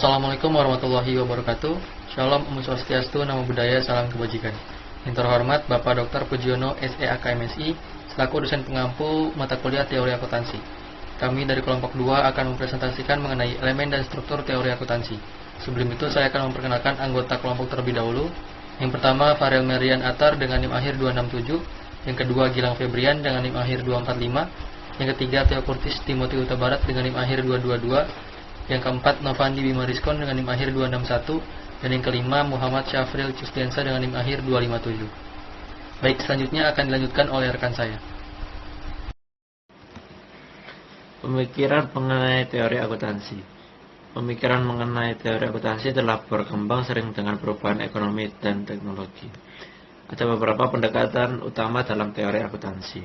Assalamualaikum warahmatullahi wabarakatuh. Shalom, Om Swastiastu, Namo Buddhaya, salam kebajikan. Yang terhormat Bapak Dr. Pujiono, SEAK MSI, selaku dosen pengampu mata kuliah teori akuntansi. Kami dari kelompok 2 akan mempresentasikan mengenai elemen dan struktur teori akuntansi. Sebelum itu saya akan memperkenalkan anggota kelompok terlebih dahulu. Yang pertama Farel Merian Atar dengan NIM akhir 267, yang kedua Gilang Febrian dengan NIM akhir 245, yang ketiga Theo Kurtis Timothy Huta Barat dengan NIM akhir 222, yang keempat Novandi Bima Rizkon dengan NIM akhir 261, dan yang kelima Muhammad Syafril Cusdiansa dengan NIM akhir 257. Baik, selanjutnya akan dilanjutkan oleh rekan saya. Pemikiran mengenai teori akuntansi. Pemikiran mengenai teori akuntansi telah berkembang sering dengan perubahan ekonomi dan teknologi. Ada beberapa pendekatan utama dalam teori akuntansi.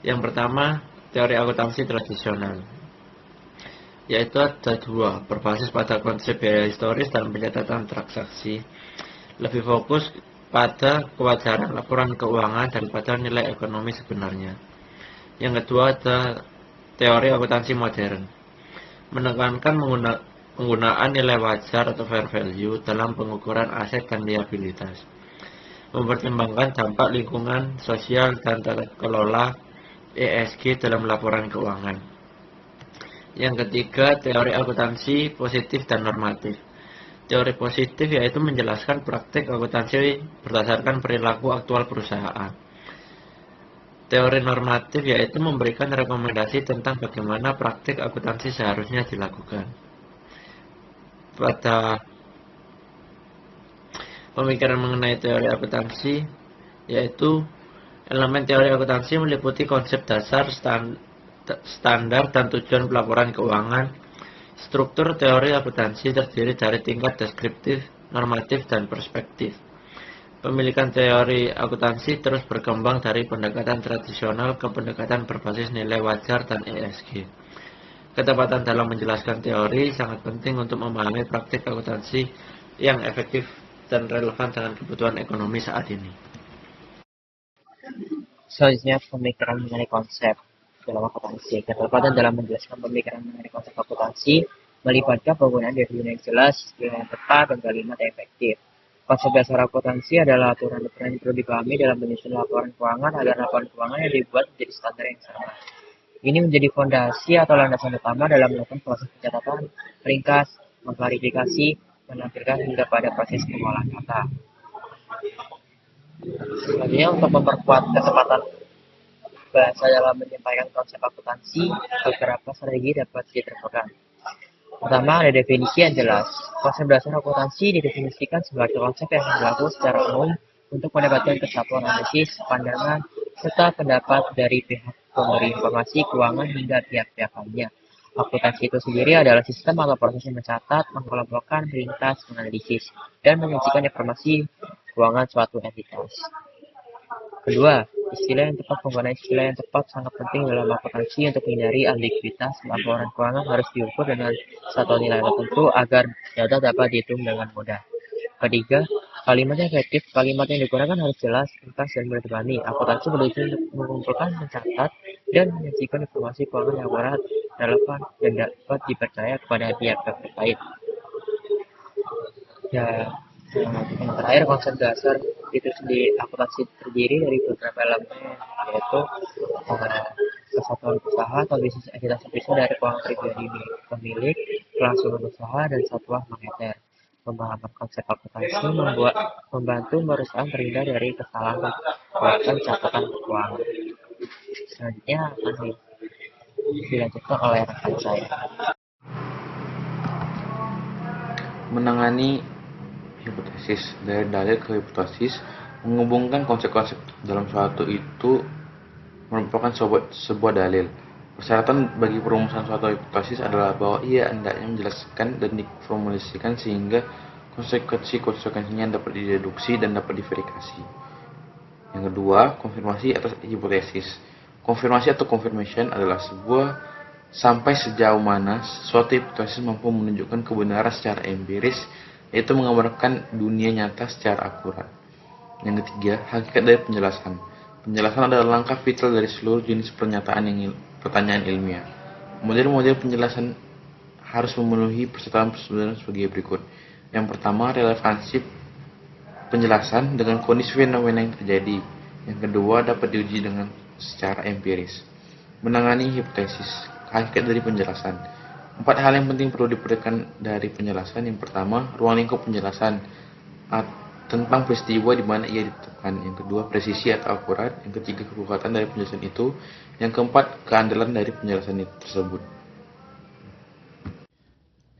Yang pertama, teori akuntansi tradisional, yaitu ada dua, berbasis pada konsep biaya historis dan pencatatan transaksi, lebih fokus pada kewajaran laporan keuangan daripada nilai ekonomi sebenarnya. Yang kedua ada teori akuntansi modern, menekankan penggunaan nilai wajar atau fair value dalam pengukuran aset dan liabilitas, mempertimbangkan dampak lingkungan, sosial, dan tata kelola ESG dalam laporan keuangan. Yang ketiga, teori akuntansi positif dan normatif. Teori positif yaitu menjelaskan praktik akuntansi berdasarkan perilaku aktual perusahaan. Teori normatif yaitu memberikan rekomendasi tentang bagaimana praktik akuntansi seharusnya dilakukan. Pada pemikiran mengenai teori akuntansi, yaitu elemen teori akuntansi meliputi konsep dasar, standar dan tujuan pelaporan keuangan. Struktur teori akuntansi terdiri dari tingkat deskriptif, normatif, dan perspektif. Pemilikan teori akuntansi terus berkembang dari pendekatan tradisional ke pendekatan berbasis nilai wajar dan ESG. Ketepatan dalam menjelaskan teori sangat penting untuk memahami praktik akuntansi yang efektif dan relevan dengan kebutuhan ekonomi saat ini. Selanjutnya, pemikiran mengenai konsep dalam akuntansi. Ketepatan dalam menjelaskan pemikiran mengenai konsep akuntansi melibatkan penggunaan definisi yang jelas, istilah yang tepat, dan kalimat yang efektif. Konsep dasar akuntansi adalah aturan-aturan yang perlu dipahami dalam menyusun laporan keuangan agar laporan keuangan yang dibuat menjadi standar yang sama. Ini menjadi fondasi atau landasan utama dalam melakukan proses pencatatan, ringkas, mengklarifikasi, menampilkan hingga pada proses pengolahan data. Selanjutnya, untuk memperkuat kecepatan bahasa dalam menyampaikan konsep akuntansi, beberapa strategi dapat diterapkan. Pertama, ada definisi yang jelas. Konsep dasar akuntansi didefinisikan sebagai konsep yang berlaku secara umum untuk mendapatkan kesatuan analisis, pandangan, serta pendapat dari pihak pemberi informasi keuangan hingga pihak-pihak lainnya. Akuntansi itu sendiri adalah sistem atau proses yang mencatat, mengelompokkan, meringkas, menganalisis, dan menyajikan informasi keuangan suatu entitas. Kedua, istilah yang tepat. Penggunaan istilah yang tepat sangat penting dalam akuntansi untuk menghindari ambiguitas. Laporan keuangan harus diukur dengan satu nilai tertentu agar data dapat dihitung dengan mudah. Ketiga, kalimat yang efektif. Kalimat yang digunakan harus jelas, ringkas, dan mudah dipahami. Akuntansi bertujuan untuk mengumpulkan, mencatat, dan menyajikan informasi keuangan yang akurat, relevan, dan dapat dipercaya kepada pihak terkait. Ya, yang terakhir, konsep dasar itu sendiri akuntansi terdiri dari beberapa elemen, yaitu kesatuan usaha atau bisnis entitas terpisah dari keuangan pribadi pemilik, kelangsungan usaha, dan satuan moneter. Pemahaman konsep akuntansi membantu perusahaan terhindar dari kesalahan buatan catatan keuangan. Selanjutnya akan dilanjutkan oleh rekan saya. Menangani hipotesis. Dari dalil ke hipotesis, menghubungkan konsep-konsep dalam suatu itu merupakan sebuah dalil. Persyaratan bagi perumusan suatu hipotesis adalah bahwa ia hendaknya menjelaskan dan diformulasikan sehingga konsekuensinya dapat dideduksi dan dapat diverifikasi. Yang kedua, konfirmasi atas hipotesis. Konfirmasi atau confirmation adalah sebuah sampai sejauh mana suatu hipotesis mampu menunjukkan kebenaran secara empiris, yaitu menggambarkan dunia nyata secara akurat. Yang ketiga, hakikat dari penjelasan. Penjelasan adalah langkah vital dari seluruh jenis pertanyaan ilmiah. Model-model penjelasan harus memenuhi persyaratan sebagai berikut. Yang pertama, relevansi penjelasan dengan kondisi fenomena yang terjadi. Yang kedua, dapat diuji dengan secara empiris. Menangani hipotesis, hakikat dari penjelasan. 4 hal yang penting perlu diperhatikan dari penjelasan. Yang pertama, ruang lingkup penjelasan tentang peristiwa di mana ia ditetapkan. Yang kedua, presisi atau akurat. Yang ketiga, kekuatan dari penjelasan itu. Yang keempat, keandalan dari penjelasan tersebut.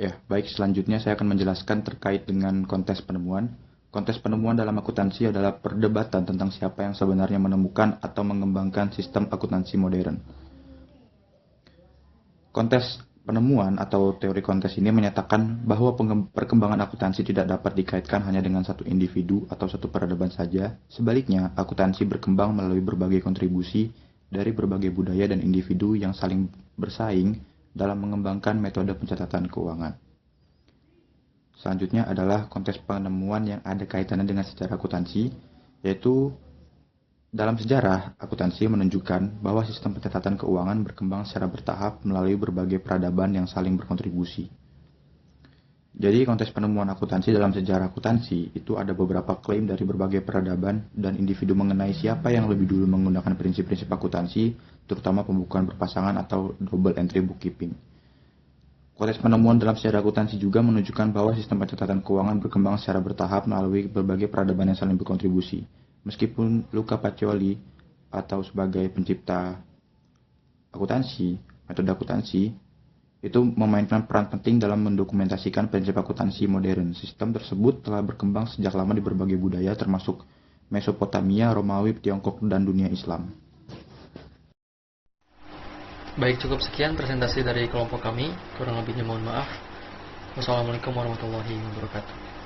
Ya, baik, selanjutnya saya akan menjelaskan terkait dengan konteks penemuan. Konteks penemuan dalam akuntansi adalah perdebatan tentang siapa yang sebenarnya menemukan atau mengembangkan sistem akuntansi modern. Konteks penemuan atau teori konteks ini menyatakan bahwa perkembangan akuntansi tidak dapat dikaitkan hanya dengan satu individu atau satu peradaban saja. Sebaliknya, akuntansi berkembang melalui berbagai kontribusi dari berbagai budaya dan individu yang saling bersaing dalam mengembangkan metode pencatatan keuangan. Selanjutnya adalah konteks penemuan yang ada kaitannya dengan sejarah akuntansi, yaitu dalam sejarah, akuntansi menunjukkan bahwa sistem pencatatan keuangan berkembang secara bertahap melalui berbagai peradaban yang saling berkontribusi. Jadi, konteks penemuan akuntansi dalam sejarah akuntansi itu ada beberapa klaim dari berbagai peradaban dan individu mengenai siapa yang lebih dulu menggunakan prinsip-prinsip akuntansi, terutama pembukuan berpasangan atau double entry bookkeeping. Konteks penemuan dalam sejarah akuntansi juga menunjukkan bahwa sistem pencatatan keuangan berkembang secara bertahap melalui berbagai peradaban yang saling berkontribusi. Meskipun Luca Pacioli atau sebagai pencipta akuntansi, metode akuntansi, itu memainkan peran penting dalam mendokumentasikan prinsip akuntansi modern. Sistem tersebut telah berkembang sejak lama di berbagai budaya termasuk Mesopotamia, Romawi, Tiongkok, dan dunia Islam. Baik, cukup sekian presentasi dari kelompok kami. Kurang lebihnya mohon maaf. Wassalamualaikum warahmatullahi wabarakatuh.